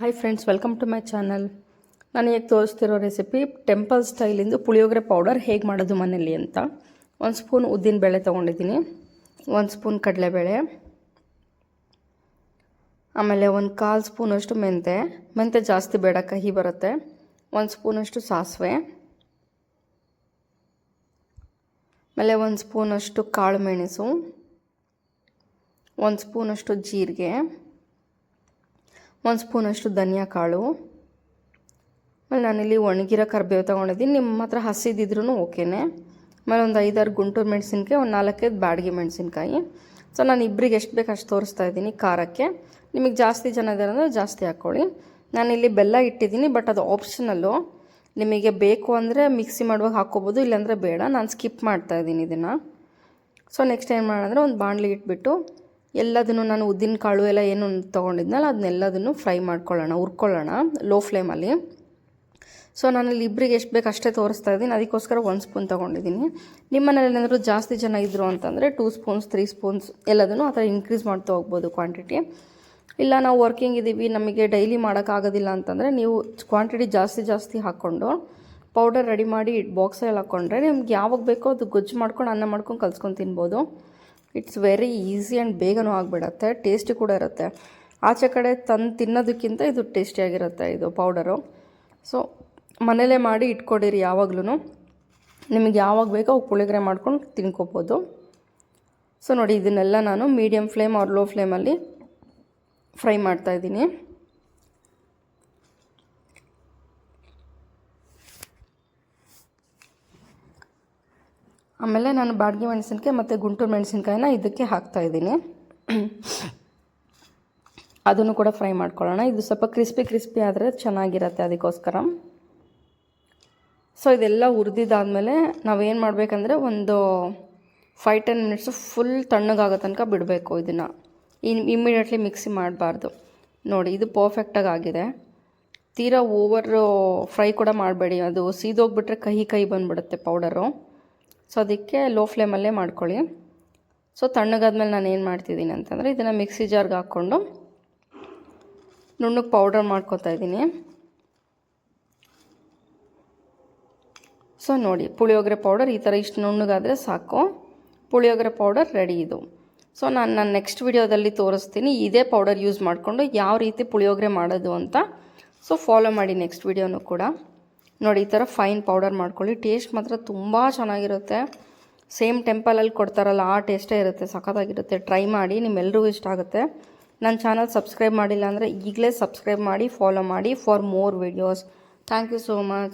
Hi friends, welcome to my channel. ನಾನು ಈಗ ತೋರಿಸ್ತಿರೋ ರೆಸಿಪಿ ಟೆಂಪಲ್ ಸ್ಟೈಲಿಂದು ಪುಳಿಯೋಗರೆ ಪೌಡರ್ ಹೇಗೆ ಮಾಡೋದು ಮನೇಲಿ ಅಂತ. 1 ಸ್ಪೂನ್ ಉದ್ದಿನ ಬೇಳೆ ತೊಗೊಂಡಿದ್ದೀನಿ, 1 ಸ್ಪೂನ್ ಕಡಲೆಬೇಳೆ, ಆಮೇಲೆ 1/4 ಸ್ಪೂನಷ್ಟು ಮೆಂತೆ ಜಾಸ್ತಿ ಬೇಡ, ಕಹಿ ಬರುತ್ತೆ. 1 ಸ್ಪೂನಷ್ಟು ಸಾಸಿವೆ, ಆಮೇಲೆ 1 ಸ್ಪೂನಷ್ಟು ಕಾಳು ಮೆಣಸು, 1 ಸ್ಪೂನಷ್ಟು ಜೀರಿಗೆ, 1 ಸ್ಪೂನಷ್ಟು ಧನಿಯಾ ಕಾಳು. ಆಮೇಲೆ ನಾನಿಲ್ಲಿ ಒಣಗಿರೋ ಕರಿಬೇವು ತೊಗೊಂಡಿದ್ದೀನಿ, ನಿಮ್ಮ ಹತ್ರ ಹಸಿದಿದ್ರೂ ಓಕೆನೇ. ಆಮೇಲೆ ಒಂದು 5-6 ಗುಂಟೂರು ಮೆಣಸಿನ್ಕಾಯಿ, ಒಂದು 4-5 ಬ್ಯಾಡಗಿ ಮೆಣಸಿನ್ಕಾಯಿ. ಸೊ ನಾನು ಇಬ್ಬರಿಗೆ ಎಷ್ಟು ಬೇಕು ಅಷ್ಟು ತೋರಿಸ್ತಾ ಇದ್ದೀನಿ ಖಾರಕ್ಕೆ. ನಿಮಗೆ ಜಾಸ್ತಿ ಜನ ಇದ್ದಾರೆ ಅಂದರೆ ಜಾಸ್ತಿ ಹಾಕ್ಕೊಳ್ಳಿ. ನಾನಿಲ್ಲಿ ಬೆಲ್ಲ ಇಟ್ಟಿದ್ದೀನಿ, ಬಟ್ ಅದು ಆಪ್ಷನಲ್ಲು. ನಿಮಗೆ ಬೇಕು ಅಂದರೆ ಮಿಕ್ಸಿ ಮಾಡುವಾಗ ಹಾಕ್ಕೋಬೋದು, ಇಲ್ಲಾಂದರೆ ಬೇಡ. ನಾನು ಸ್ಕಿಪ್ ಮಾಡ್ತಾಯಿದ್ದೀನಿ ಇದನ್ನು. ಸೊ ನೆಕ್ಸ್ಟ್ ಏನು ಮಾಡೋಣ, ಒಂದು ಬಾಣಲಿ ಇಟ್ಬಿಟ್ಟು ಎಲ್ಲದನ್ನು ನಾನು ಉದ್ದಿನ ಕಾಳು ಎಲ್ಲ ಏನು ತೊಗೊಂಡಿದ್ನಲ್ಲ ಅದನ್ನೆಲ್ಲದನ್ನು ಫ್ರೈ ಮಾಡ್ಕೊಳ್ಳೋಣ, ಹುರ್ಕೊಳ್ಳೋಣ ಲೋ ಫ್ಲೇಮಲ್ಲಿ. ಸೊ ನಾನಲ್ಲಿ ಇಬ್ಬರಿಗೆ ಎಷ್ಟು ಬೇಕು ಅಷ್ಟೇ ತೋರಿಸ್ತಾ ಇದ್ದೀನಿ, ಅದಕ್ಕೋಸ್ಕರ 1 ಸ್ಪೂನ್ ತೊಗೊಂಡಿದ್ದೀನಿ. ನಿಮ್ಮ ಮನೇಲಿ ಏನಾದರೂ ಜಾಸ್ತಿ ಜನ ಇದ್ದರು ಅಂತಂದರೆ 2 ಸ್ಪೂನ್ಸ್ 3 ಸ್ಪೂನ್ಸ್ ಎಲ್ಲದನ್ನು ಆ ಥರ ಇನ್ಕ್ರೀಸ್ ಮಾಡ್ತಾ ಹೋಗ್ಬೋದು ಕ್ವಾಂಟಿಟಿ. ಇಲ್ಲ ನಾವು ವರ್ಕಿಂಗ್ ಇದ್ದೀವಿ, ನಮಗೆ ಡೈಲಿ ಮಾಡೋಕ್ಕಾಗೋದಿಲ್ಲ ಅಂತಂದರೆ ನೀವು ಕ್ವಾಂಟಿಟಿ ಜಾಸ್ತಿ ಹಾಕ್ಕೊಂಡು ಪೌಡರ್ ರೆಡಿ ಮಾಡಿ ಬಾಕ್ಸಲ್ಲಿ ಹಾಕ್ಕೊಂಡ್ರೆ ನಿಮ್ಗೆ ಯಾವಾಗ ಬೇಕೋ ಅದು ಗೊಜ್ಜು ಮಾಡ್ಕೊಂಡು ಅನ್ನ ಮಾಡ್ಕೊಂಡು ಕಲ್ಸ್ಕೊಂಡು ತಿನ್ಬೋದು. ಇಟ್ಸ್ ವೆರಿ ಈಸಿ ಆ್ಯಂಡ್ ಬೇಗನೂ ಆಗಿಬಿಡತ್ತೆ, ಟೇಸ್ಟಿ ಕೂಡ ಇರುತ್ತೆ. ಆಚೆ ಕಡೆ ತಂದು ತಿನ್ನೋದಕ್ಕಿಂತ ಇದು ಟೇಸ್ಟಿಯಾಗಿರುತ್ತೆ ಇದು ಪೌಡರು. ಸೊ ಮನೇಲೇ ಮಾಡಿ ಇಟ್ಕೊಡಿರಿ ಯಾವಾಗ್ಲೂ. ನಿಮಗೆ ಯಾವಾಗ ಬೇಕೋ ಅವು ಪುಳಿಯೋಗರೆ ಮಾಡ್ಕೊಂಡು ತಿನ್ಕೋಬೋದು. ಸೊ ನೋಡಿ, ಇದನ್ನೆಲ್ಲ ನಾನು ಮೀಡಿಯಮ್ ಫ್ಲೇಮ್ ಆರ್ ಲೋ ಫ್ಲೇಮಲ್ಲಿ ಫ್ರೈ ಮಾಡ್ತಾಯಿದ್ದೀನಿ. ಆಮೇಲೆ ನಾನು ಬ್ಯಾಡಗಿ ಮೆಣಸಿನ್ಕಾಯಿ ಮತ್ತು ಗುಂಟೂರು ಮೆಣಸಿನ್ಕಾಯಿನ ಇದಕ್ಕೆ ಹಾಕ್ತಾಯಿದ್ದೀನಿ. ಅದನ್ನು ಕೂಡ ಫ್ರೈ ಮಾಡ್ಕೊಳ್ಳೋಣ. ಇದು ಸ್ವಲ್ಪ ಕ್ರಿಸ್ಪಿ ಆದರೆ ಚೆನ್ನಾಗಿರುತ್ತೆ, ಅದಕ್ಕೋಸ್ಕರ. ಸೊ ಇದೆಲ್ಲ ಹುರಿದಿದ್ದಾದಮೇಲೆ ನಾವೇನು ಮಾಡಬೇಕಂದ್ರೆ ಒಂದು 5-10 ಮಿನಿಟ್ಸು ಫುಲ್ ತಣ್ಣಗಾಗೋ ತನಕ ಬಿಡಬೇಕು. ಇದನ್ನು ಇಮ್ಮಿಡಿಯೇಟ್ಲಿ ಮಿಕ್ಸಿ ಮಾಡಬಾರ್ದು. ನೋಡಿ, ಇದು ಪರ್ಫೆಕ್ಟಾಗಿ ಆಗಿದೆ. ತೀರಾ ಓವರ್ ಫ್ರೈ ಕೂಡ ಮಾಡಬೇಡಿ, ಅದು ಸೀದೋಗ್ಬಿಟ್ರೆ ಕಹಿ ಬಂದುಬಿಡುತ್ತೆ ಪೌಡರು. ಸೊ ಅದಕ್ಕೆ ಲೋ ಫ್ಲೇಮಲ್ಲೇ ಮಾಡ್ಕೊಳ್ಳಿ. ಸೊ ತಣ್ಣಗಾದ್ಮೇಲೆ ನಾನು ಏನು ಮಾಡ್ತಿದ್ದೀನಿ ಅಂತಂದರೆ ಇದನ್ನು ಮಿಕ್ಸಿ ಜಾರ್ಗೆ ಹಾಕ್ಕೊಂಡು ನುಣ್ಣಗೆ ಪೌಡರ್ ಮಾಡ್ಕೊತಾ ಇದ್ದೀನಿ. ಸೊ ನೋಡಿ, ಪುಳಿಯೋಗರೆ ಪೌಡರ್ ಈ ಥರ ಇಷ್ಟು ನುಣ್ಣಗಾದರೆ ಸಾಕು. ಪುಳಿಯೋಗರೆ ಪೌಡರ್ ರೆಡಿ ಇದು. ಸೊ ನಾನು ನೆಕ್ಸ್ಟ್ ವಿಡಿಯೋದಲ್ಲಿ ತೋರಿಸ್ತೀನಿ ಇದೇ ಪೌಡರ್ ಯೂಸ್ ಮಾಡಿಕೊಂಡು ಯಾವ ರೀತಿ ಪುಳಿಯೋಗರೆ ಮಾಡೋದು ಅಂತ. ಸೊ ಫಾಲೋ ಮಾಡಿ ನೆಕ್ಸ್ಟ್ ವಿಡಿಯೋನೂ ಕೂಡ. ನೋಡಿ, ಈ ಥರ ಫೈನ್ ಪೌಡರ್ ಮಾಡ್ಕೊಳ್ಳಿ. ಟೇಸ್ಟ್ ಮಾತ್ರ ತುಂಬ ಚೆನ್ನಾಗಿರುತ್ತೆ. ಸೇಮ್ ಟೆಂಪಲಲ್ಲಿ ಕೊಡ್ತಾರಲ್ಲ ಆ ಟೇಸ್ಟೇ ಇರುತ್ತೆ, ಸಖತ್ತಾಗಿರುತ್ತೆ. ಟ್ರೈ ಮಾಡಿ, ನಿಮ್ಮೆಲ್ರಿಗೂ ಇಷ್ಟ ಆಗುತ್ತೆ. ನನ್ನ ಚಾನಲ್ ಸಬ್ಸ್ಕ್ರೈಬ್ ಮಾಡಿಲ್ಲ ಅಂದರೆ ಈಗಲೇ ಸಬ್ಸ್ಕ್ರೈಬ್ ಮಾಡಿ, ಫಾಲೋ ಮಾಡಿ for more videos. Thank you so much.